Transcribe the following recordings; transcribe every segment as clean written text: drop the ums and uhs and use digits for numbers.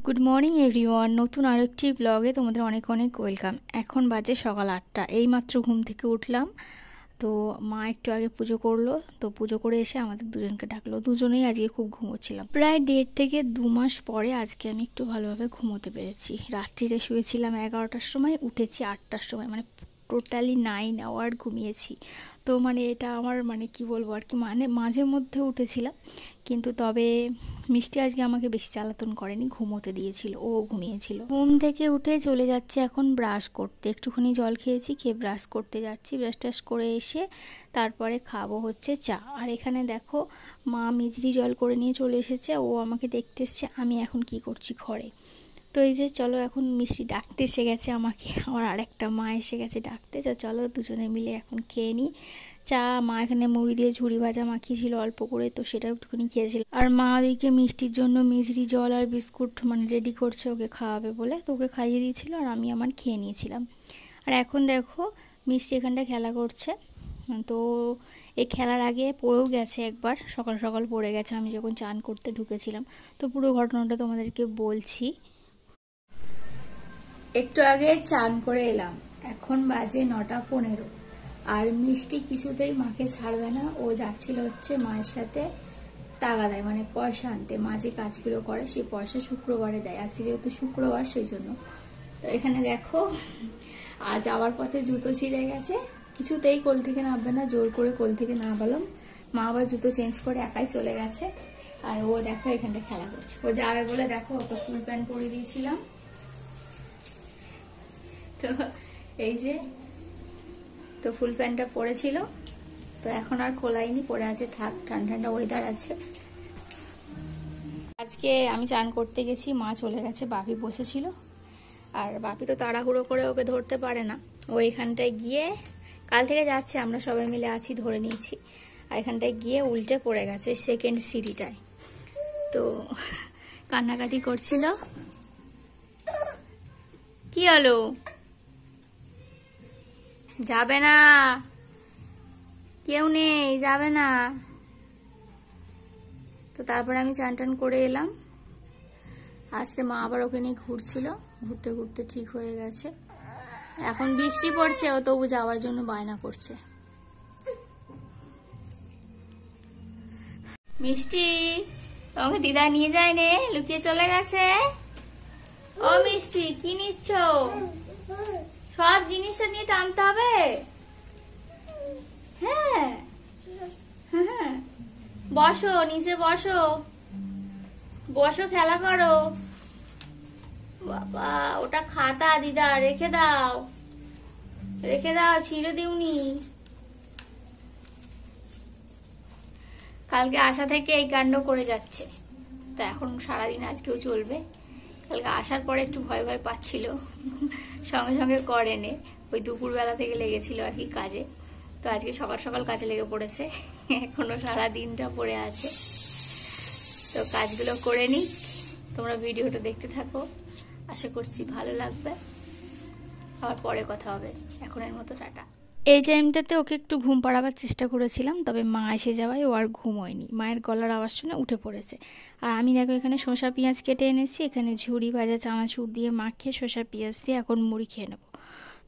Good morning everyone, নতুন আরেকটি ব্লগে তোমাদের অনেক অনেক ওয়েলকাম। এখন বাজে সকাল 8টা, এইমাত্র ঘুম থেকে উঠলাম। তো মা একটু আগে পুজো করলো, তো পুজো করে এসে আমাদের দুজনকে ডাকলো। দুজনেই আজকে খুব ঘুমোচ্ছিলাম। প্রায় 1.5 থেকে 2 মাস পরে আজকে আমি একটু ভালোভাবে ঘুমোতে পেরেছি। রাত্রিরে শুয়েছিলাম 11টার সময়, উঠেছি 8টার সময়, মানে টোটালি 9 আওয়ার ঘুমিয়েছি। তো এটা আমার কি বলবো আর কি, মাঝে মধ্যে উঠেছিলাম, কিন্তু তবে মিষ্টি আজকে আমাকে বেশি জ্বালাতন করেনি, ঘুমোতে দিয়েছিল, ও ঘুমিয়েছিল। ঘুম থেকে উঠে চলে যাচ্ছে এখন ব্রাশ করতে। একটুখানি জল খেয়েছি, খেয়ে ব্রাশ করতে যাচ্ছি। ব্রাশ টাশ করে এসে তারপরে খাবো হচ্ছে চা। আর এখানে দেখো মা মিজরি জল করে নিয়ে চলে এসেছে, ও আমাকে দেখতে এসছে আমি এখন কি করছি ঘরে। তো এই যে চলো, এখন মিষ্টি ডাকতে এসে গেছে আমাকে, আমার আরেকটা মা এসে গেছে ডাকতে। যা চলো দুজনে মিলে এখন খেয়ে নিই চা। মা এখানে মুড়ি দিয়ে ঝুড়ি ভাজা মাখিয়েছিল অল্প করে, তো সেটা একটুখানি খেয়েছিল। আর মা ওদিকে মিষ্টির জন্য মিজরি জল আর বিস্কুট রেডি করছে ওকে খাওয়াবে বলে, তো ওকে খাইয়ে দিয়েছিল আর আমি আমার খেয়ে নিয়েছিলাম। আর এখন দেখো মিষ্টি এখানটা খেলা করছে। তো এই খেলার আগে পড়েও গেছে একবার, সকাল সকাল পড়ে গেছে আমি যখন চান করতে ঢুকেছিলাম। তো পুরো ঘটনাটা তোমাদেরকে বলছি। একটু আগে চান করে এলাম, এখন বাজে 9টা 15। আর মিষ্টি কিছুতেই মাকে ছাড়বে না, ও যাচ্ছিল হচ্ছে মায়ের সাথে তাগাদায়, পয়সা আনতে। মা যে কাজগুলো করে সেই পয়সা শুক্রবারে দেয়, আজকে যেহেতু শুক্রবার সেই জন্য। তো এখানে দেখো আর যাওয়ার পথে জুতো ছিঁড়ে গেছে, কিছুতেই কোল থেকে নামবে না, জোর করে কোল থেকে নামালাম। মা আবার জুতো চেঞ্জ করে একাই চলে গেছে। আর ও দেখো এখানটা খেলা করছে, ও যাবে বলে দেখো ওকে ফুল প্যান্ট পরিয়ে দিয়েছিলাম। তো এই যে তো ফুল প্যান্টটা পরেছিল, তো এখন আর খোলাইনি, পরে আছে, থাক, ঠান্ডা ঠান্ডা ওয়েদার আছে। আজকে আমি চান করতে গেছি, মা চলে গেছে, বাপি বসেছিল। আর বাপি তো তাড়াহুড়ো করে ওকে ধরতে পারে না, ও এখানটায় গিয়ে, কাল থেকে যাচ্ছে, আমরা সবাই মিলে আছি, ধরে নিয়েছি। আর এখানটায় গিয়ে উল্টে পড়ে গেছে সেকেন্ড সিঁড়িটায়, তো কান্নাকাটি করছিল। কি হলো? যাবে না, কেউ নেই, যাবে না। তো তারপরে আমি চান টান করে এলাম, আসতে মা আবার ওকে নিয়ে ঘুরছিল, ঘুরতে ঘুরতে ঠিক হয়ে গেছে। এখন বৃষ্টি পড়ছে, ও তবু যাওয়ার জন্য বায়না করছে। মিষ্টি, তোমাকে দিদা নিয়ে যায় নে, লুকিয়ে চলে গেছে। ও মিষ্টি, কি নিচ্ছ? সব জিনিসটা নিয়ে টানতে হবে? হ্যাঁ হ্যাঁ, বসো নিচে, বসো বসো, খেলা করো। বাবা, ওটা খাতা দিদা, রেখে দাও, রেখে দাও, ছিঁড়ে দিওনি। কালকে আসা থেকে এই কাণ্ড করে যাচ্ছে, তো এখন সারাদিন আজকেও চলবে। কালকে আসার পরে একটু ভয় ভয় পাচ্ছিল, সঙ্গে সঙ্গে করেনে, ওই দুপুরবেলা থেকে লেগেছিল আর কি কাজে। তো আজকে সকাল সকাল কাজে লেগে পড়েছে, এখনো সারা দিনটা পড়ে আছে। তো কাজগুলো করে নিই, তোমরা ভিডিওটা দেখতে থাকো, আশা করছি ভালো লাগবে। আবার পরে কথা হবে, এখনের মতো টাটা। এই টাইমটাতে ওকে একটু ঘুম পাড়াবার চেষ্টা করেছিলাম, তবে মা এসে যাওয়ায় ও আর ঘুমোয়নি, মায়ের গলার আওয়াজ শুনে উঠে পড়েছে। আর আমি দেখো এখানে শসা পেঁয়াজ কেটে এনেছি, এখানে ঝুড়ি ভাজা চানাচুর দিয়ে মাখিয়ে শসা পেঁয়াজ দিয়ে এখন মুড়ি খেয়ে নেবো।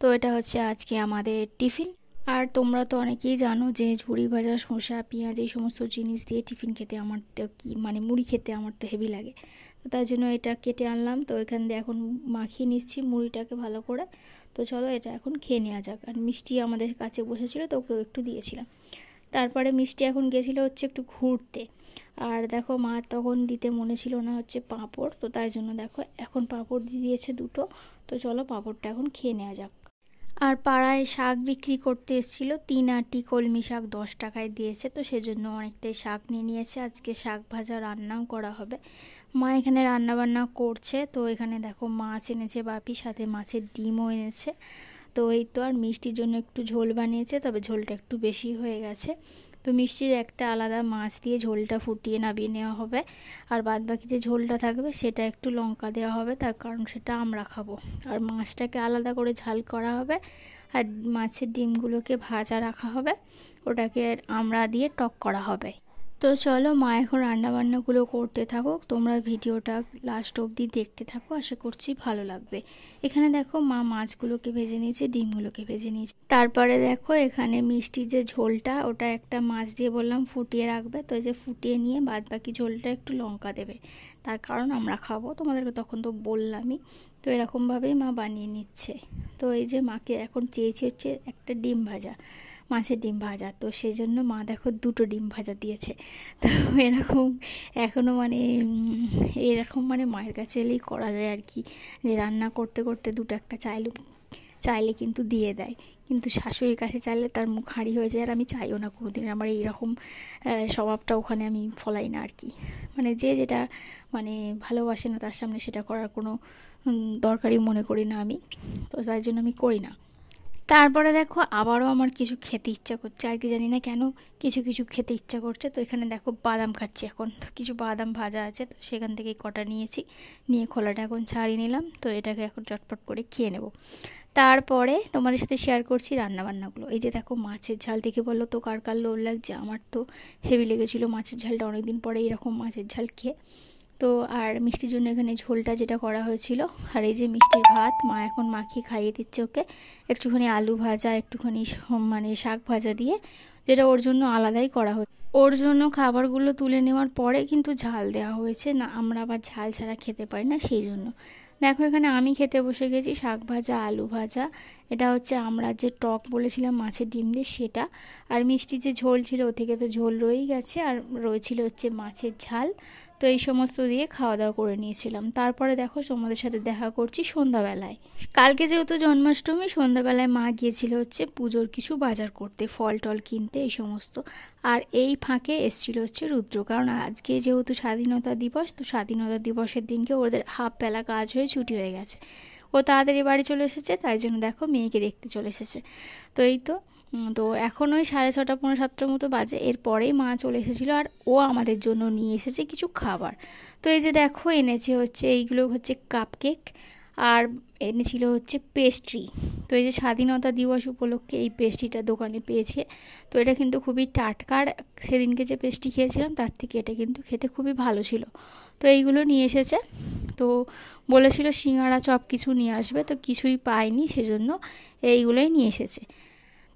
তো এটা হচ্ছে আজকে আমাদের টিফিন। আর তোমরা তো অনেকেই জানো যে ঝুড়ি ভাজা শসা পেঁয়াজ এই সমস্ত জিনিস দিয়ে টিফিন খেতে আমার তো কি মুড়ি খেতে আমার তো হেভি লাগে। তো তার জন্য এটা কেটে আনলাম, তো এখান দিয়ে এখন মাখিয়ে নিচ্ছি মুড়িটাকে ভালো করে। তো চলো এটা এখন খেয়ে নেওয়া যাক। আর মিষ্টি আমাদের কাছে বসেছিল, তো ওকেও একটু দিয়েছিলাম। তারপরে মিষ্টি এখন গেছিলো হচ্ছে একটু ঘুরতে। আর দেখো মার তখন দিতে মনে ছিল না হচ্ছে পাঁপড়, তো তাই জন্য দেখো এখন পাঁপড় দিয়ে দিয়েছে 2টো। তো চলো পাঁপড়টা এখন খেয়ে নেওয়া যাক। আর পাড়ায় শাক বিক্রি করতে এসেছিলো, 3 আঁটি কলমি শাক 10 টাকায় দিয়েছে, তো সেজন্য অনেকটাই শাক নিয়ে নিয়েছে। আজকে শাক ভাজা রান্নাও করা হবে, মা এখানে রান্না বান্না করছে। তো এখানে দেখো মাছ এনেছে বাপি, সাথে মাছের ডিমও এনেছে। তো এই তো, আর মিষ্টির জন্য একটু ঝোল বানিয়েছে, তবে ঝোলটা একটু বেশি হয়ে গেছে। তো মিষ্টির একটা আলাদা মাছ দিয়ে ঝোলটা ফুটিয়ে নামিয়ে নেওয়া হবে, আর বাদ বাকি যে ঝোলটা থাকবে সেটা একটু লঙ্কা দেওয়া হবে, তার কারণ সেটা আমরা খাবো। আর মাছটাকে আলাদা করে ঝাল করা হবে, আর মাছের ডিমগুলোকে ভাজা রাখা হবে, ওটাকে আমরা দিয়ে টক করা হবে। তো চলো, মা এখন রান্নাবান্নাগুলো করতে থাকুক, তোমরা ভিডিওটা লাস্ট অবধি দেখতে থাকো, আশা করছি ভালো লাগবে। এখানে দেখো মা মাছগুলোকে ভেজে নিয়েছে, ডিমগুলোকে ভেজে নিয়েছে। তারপরে দেখো এখানে মিষ্টির যে ঝোলটা, ওটা একটা মাছ দিয়ে বললাম ফুটিয়ে রাখবে, তো এই যে ফুটিয়ে নিয়ে বাদ বাকি ঝোলটা একটু লঙ্কা দেবে, তার কারণ আমরা খাবো, তোমাদেরকে তখন তো বললামই। তো এরকমভাবেই মা বানিয়ে নিচ্ছে। তো এই যে মাকে এখন চেয়েছি হচ্ছে একটা ডিম ভাজা, মাছের ডিম ভাজা, তো সেই জন্য মা দেখো 2টো ডিম ভাজা দিয়েছে। তো এরকম এখনও মানে এরকম মানে মায়ের কাছে এলেই করা যায় আর কি, যে রান্না করতে করতে 2টো একটা চাইলে কিন্তু দিয়ে দেয়, কিন্তু শাশুড়ির কাছে চাইলে তার মুখ হাঁড়ি হয়ে যায়, আর আমি চাইও না কোনো দিন, আমার এইরকম স্বভাবটা ওখানে আমি ফলাই না আর কি। মানে যে যেটা মানে ভালোবাসে না তার সামনে সেটা করার কোনো দরকারই মনে করি না আমি, তো তাই জন্য আমি করি না। তারপরে দেখো আবারও আমার কিছু খেতে ইচ্ছা করছে, আর কি জানি না কেন কিছু কিছু খেতে ইচ্ছা করছে। তো এখানে দেখো বাদাম খাচ্ছি এখন, তো কিছু বাদাম ভাজা আছে, তো সেখান থেকে কটা নিয়েছি, নিয়ে খোলাটা এখন ছাড়িয়ে নিলাম। তো এটাকে এখন চটপট করে খেয়ে নেব। তারপরে তোমাদের সাথে শেয়ার করছি রান্নাবান্নাগুলো। এই যে দেখো মাছের ঝাল দেখে বললো তো কার কার লোভ লাগছে, আমার তো হেভি লেগেছিলো মাছের ঝালটা, অনেকদিন পরে এরকম মাছের ঝাল খেয়ে। তো আর মিষ্টির জন্য এখানে ঝোলটা যেটা করা হয়েছিল, আর এই যে মিষ্টির ভাত মা এখন মাখিয়ে খাইয়ে দিচ্ছে ওকে, একটুখানি আলু ভাজা, একটুখানি মানে শাক ভাজা দিয়ে, যেটা ওর জন্য আলাদাই করা হয়েছে। ওর জন্য খাবারগুলো তুলে নেওয়ার পরে কিন্তু ঝাল দেওয়া হয়েছে না, আমরা আবার ঝাল ছাড়া খেতে পারি না, সেই জন্য। দেখো এখানে আমি খেতে বসে গেছি শাক ভাজা, আলু ভাজা, এটা হচ্ছে আমরা যে টক বলেছিলাম মাছের ডিম দিয়ে সেটা, আর মিষ্টি যে ঝোল ছিল ও থেকে তো ঝোল রয়েই গেছে, আর রয়েছিল হচ্ছে মাছের ঝাল। তো এই সমস্ত দিয়ে খাওয়া দাওয়া করে নিয়েছিলাম। তারপরে দেখো তোমাদের সাথে দেখা করছি সন্ধ্যাবেলায়। কালকে যেহেতু জন্মাষ্টমী, সন্ধ্যাবেলায় মা গিয়েছিল হচ্ছে পুজোর কিছু বাজার করতে, ফল টল কিনতে এই সমস্ত। আর এই ফাঁকে এসেছিল হচ্ছে রুদ্র, কারণ আজকে যেহেতু স্বাধীনতা দিবস, তো স্বাধীনতা দিবসের দিনকে ওদের হাফ বেলা কাজ হয়ে ছুটি হয়ে গেছে, ও তাড়াতাড়ি বাড়ি চলে এসেছে, তাই জন্য দেখো মেয়েকে দেখতে চলে এসেছে। তো এই তো এখন ওই 6:30 পৌনে 7টার মতো বাজে, এরপরেই মা চলে এসেছিলো, আর ও আমাদের জন্য নিয়ে এসেছে কিছু খাবার। তো এই যে দেখো এনেছে হচ্ছে এইগুলো হচ্ছে কাপকেক, আর এনেছিল হচ্ছে পেস্ট্রি। তো এই যে স্বাধীনতা দিবস উপলক্ষে এই পেস্ট্রিটা দোকানে পেয়েছে, তো এটা কিন্তু খুবই টাটকা, সেদিনকে যে পেস্ট্রি খেয়েছিলাম তার থেকে এটা কিন্তু খেতে খুবই ভালো ছিল। তো এইগুলো নিয়ে এসেছে, তো বলেছিল সিঙ্গাড়া চপ কিছু নিয়ে আসবে, তো কিছুই পাইনি, সেজন্য এইগুলোই নিয়ে এসেছে।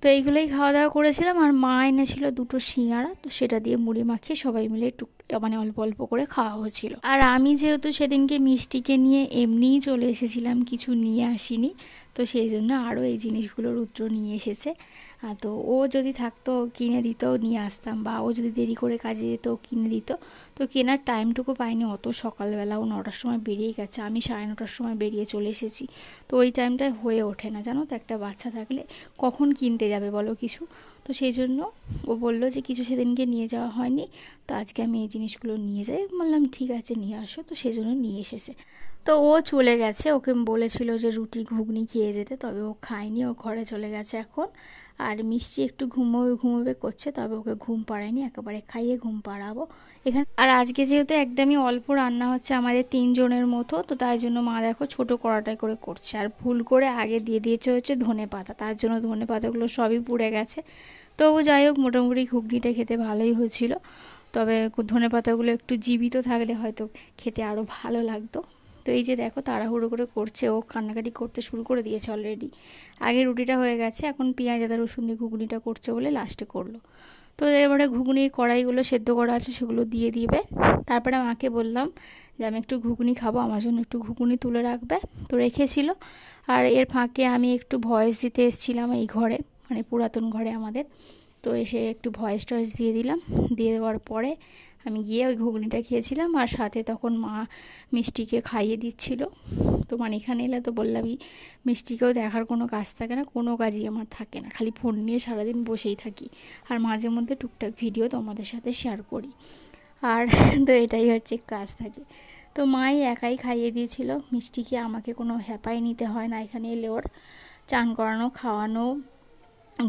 তো এইগুলোই খাওয়া দাওয়া করেছিলাম, আর মা এনেছিল 2টো সিঙ্গাড়া, তো সেটা দিয়ে মুড়ি মাখিয়ে সবাই মিলে একটু মানে অল্প অল্প করে খাওয়া হয়েছিল। আর আমি যেহেতু সেদিনকে মিষ্টিকে নিয়ে এমনিই চলে এসেছিলাম, কিছু নিয়ে আসিনি, তো সেই জন্য আরও এই জিনিসগুলো রুদ্র নিয়ে এসেছে। তো ও যদি থাকতো কিনে দিত, নিয়ে আসতাম, বা ও যদি দেরি করে কাজে যেত কিনে দিত, তো কেনার টাইমটুকু পাইনি, অত সকালবেলা ও 9টার সময় বেরিয়ে গেছে, আমি 9:30টার সময় বেরিয়ে চলে এসেছি, তো ওই টাইমটায় হয়ে ওঠে না জানো তো, একটা বাচ্চা থাকলে কখন কিনতে যাবে বলো কিছু। তো সেই জন্য ও বললো যে কিছু সেদিনকে নিয়ে যাওয়া হয়নি, তো আজকে আমি এই জিনিসগুলো নিয়ে যাই, বললাম ঠিক আছে নিয়ে আসো, তো সেই জন্য নিয়ে এসেছে। তো ও চলে গেছে, ওকে বলেছিল যে রুটি ঘুগনি খেয়ে যেতে, তবে ও খায়নি, ও ঘরে চলে গেছে এখন। আর মিষ্টি একটু ঘুমোবে করছে, তবে ওকে ঘুম পাড়ায়নি, একেবারে খাইয়ে ঘুম পাড়াবো এখানে। আর আজকে যেহেতু একদমই অল্প রান্না হচ্ছে আমাদের 3 জনের মতো, তো তাই জন্য মা দেখো ছোটো কড়াটায় করে করছে, আর ভুল করে আগে দিয়ে দিয়েছে হচ্ছে ধনে পাতা, তার জন্য ধনে পাতাগুলো সবই পুড়ে গেছে। তো যাই হোক, মোটামুটি ঘুগনিটা খেতে ভালোই হয়েছিল, তবে ধনে পাতাগুলো একটু জীবিত থাকলে হয়তো খেতে আরও ভালো লাগতো। তো এই যে দেখো তাড়াহুড়ো করে করছে, ও কান্নাকাটি করতে শুরু করে দিয়েছে অলরেডি। আগে রুটিটা হয়ে গেছে, এখন পেঁয়াজ আদা রসুন দিয়ে ঘুগনিটা করছে বলে লাস্টে করলো। তো এবারে ঘুগনির কড়াইগুলো সেদ্ধ করা আছে সেগুলো দিয়ে দিবে। তারপরে মাকে বললাম যে আমি একটু ঘুগনি খাবো, আমার জন্য একটু ঘুগনি তুলে রাখবে, তো রেখেছিল। আর এর ফাঁকে আমি একটু ভয়েস দিতে এসেছিলাম এই ঘরে, মানে পুরাতন ঘরে আমাদের, তো এসে একটু ভয়েস টয়েস দিয়ে দিলাম, দিয়ে দেওয়ার পরে আমি গিয়ে ওই ঘুগনিটা খেয়েছিলাম, আর সাথে তখন মা মিষ্টিকে খাইয়ে দিচ্ছিল। তো মানে এখানে এলে তো বললামই, মিষ্টিকেও দেখার কোনো কাজ থাকে না, কোনো কাজই আমার থাকে না, খালি ফোন নিয়ে সারাদিন বসেই থাকি, আর মাঝে মধ্যে টুকটাক ভিডিও তোমাদের সাথে শেয়ার করি, আর তো এটাই হচ্ছে কাজ থাকে। তো মাই একাই খাইয়ে দিয়েছিল মিষ্টিকে, আমাকে কোনো হ্যাপাই নিতে হয় না এখানে এলে, ওর চান করানো, খাওয়ানো,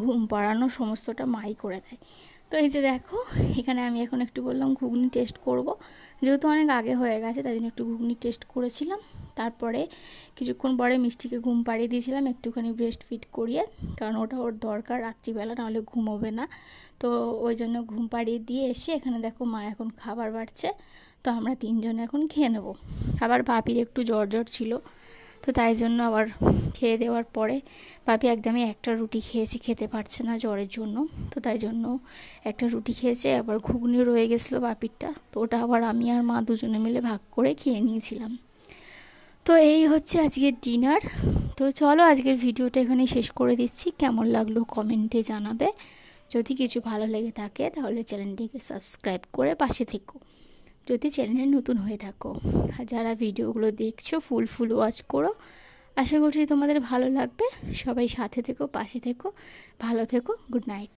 ঘুম পাড়ানো সমস্তটা মাই করে দেয়। তো এই যে দেখো, এখানে আমি এখন একটু বললাম ঘুগনি টেস্ট করব, যেহেতু অনেক আগে হয়ে গেছে তাই জন্য একটু ঘুগনি টেস্ট করেছিলাম। তারপরে কিছুক্ষণ পরে মিষ্টিকে ঘুম পাড়িয়ে দিয়েছিলাম একটুখানি ব্রেস্ট ফিড করিয়ে, কারণ ওটা ওর দরকার রাত্রিবেলা, নাহলে ঘুমোবে না। তো ওই জন্য ঘুম পাড়িয়ে দিয়ে এসে এখানে দেখো মা এখন খাবার বাড়ছে। তো আমরা তিনজনে এখন খেয়ে নেবো। আবার বাপির একটু জ্বর ছিল, তো তাই জন্য আবার খেয়ে দেওয়ার পরে বাপি একদমই একটা রুটি খেতে পারছে না জ্বরের জন্য, তো তাই জন্য একটা রুটি খেয়েছে। আবার ঘুগনি রয়ে গেছিলো বাপিরটা, তো ওটা আবার আমি আর মা দুজনে মিলে ভাগ করে খেয়ে নিয়েছিলাম। তো এই হচ্ছে আজকের ডিনার। তো চলো আজকের ভিডিওটা এখানে শেষ করে দিচ্ছি। কেমন লাগলো কমেন্টে জানাবে। যদি কিছু ভালো লেগে থাকে তাহলে চ্যানেলটিকে সাবস্ক্রাইব করে পাশে থেকো যদি চ্যানেলে নতুন হয়ে থাকো। আর যারা ভিডিওগুলো দেখছো ফুল ওয়াচ করো। আশা করছি তোমাদের ভালো লাগবে। সবাই সাথে থেকো, পাশে থেকো, ভালো থেকো। Good night.